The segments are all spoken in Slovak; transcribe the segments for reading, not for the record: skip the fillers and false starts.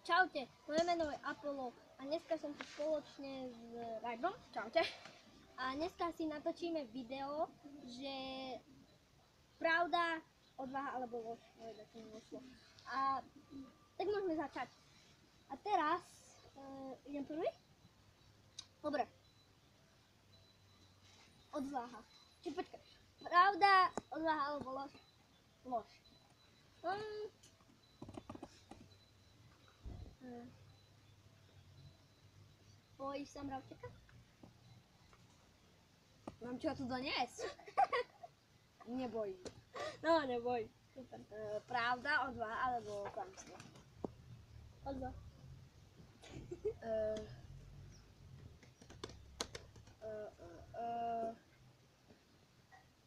Čaute, moje meno je Apollo a dneska som tu spoločne s Rajdom. Čaute. A dneska si natočíme video, že pravda, odvaha alebo lož. A tak môžeme začať. A teraz idem prvý? Dobre. Odvaha. Či počkaj. Pravda, odvaha alebo lož? Lož. Bojíš sa mravčeka? Mám čo tu doniesť? Neboj. No, neboj. Super. Pravda, odvaha alebo klamstvo? Odvaha.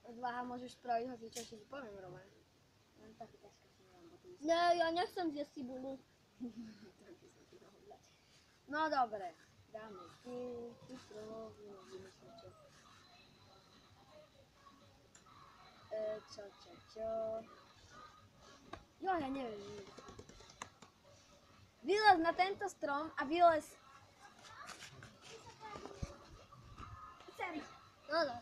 Odvaha môžeš spraviť hoci čo ti poviem, Roman. Mám taký ťažké si neviem, bo tu myslím. Ne, ja nechcem zjesť cibulu. No dobre, dáme tu vymyslím čo. Čo. Jo, ja neviem. Vylez na tento strom a vylez. No, no.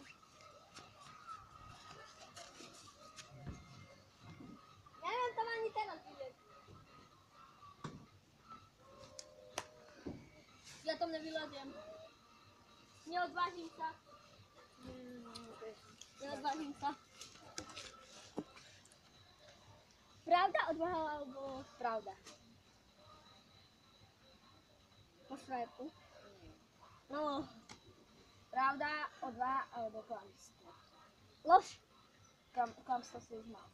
Neviem tam ani teraz vidieť. Ja tam nevyleziem. Neodvážim sa. Neodvážim sa. Pravda, odvaha alebo Pravda. po frajerku? No. Pravda, odvaha alebo klamstvo. Lož. Klamstvo si už mal.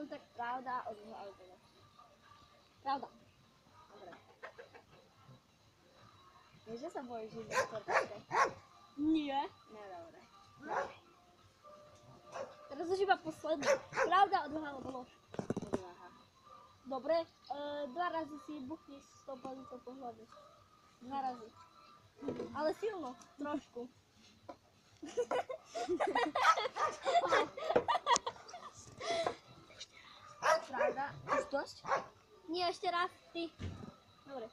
Tak Pravda, odvaha alebo lož. pravda. Dobre. Vieš, že sa bojíš, že je sportovské? Nie. No dobre. Teraz už iba posledná. Pravda, odvaha alebo lož? Odvaha. Dobre, 2 razy si buchneš s tou palitou po hlave. 2 razy. Ale silno, trošku. Pravda, už dosť? Nie, ešte raz, ty. Dobre.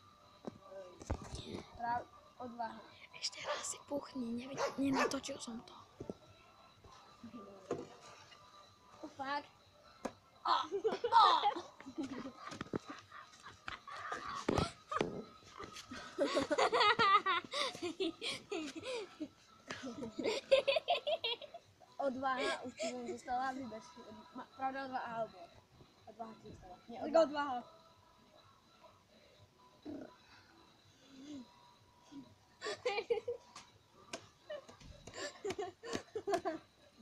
Odvaha. Ešte raz si puchni, nenatočil som to. Fakt. Odvaha, už ti len zostala, vyber si. Pravda, odvaha alebo odvaha ti zostala. Nie, Tak odvaha. odvaha.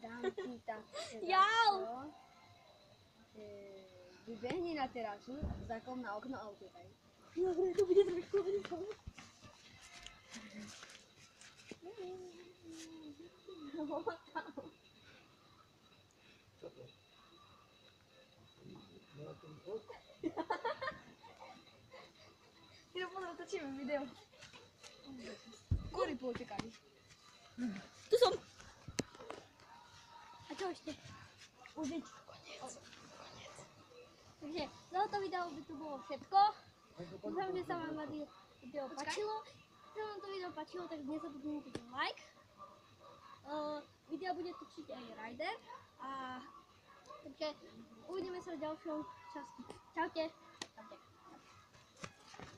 Dám ti tak. Jau! Vybehni na terasu, zaklom na okno a utekaj. Dobre, to bude trošku veľko. Ja potom točíme video. Kúry poutekali. Tu som. A čo ešte? Užiť. Takže za toto video by to bolo všetko. Dúfam, že sa vám video páčilo. Keď sa vám to video páčilo, tak nezabudnite like. Video bude točiť aj Ryder. Takže uvidíme sa v ďalšom časti. Čaute.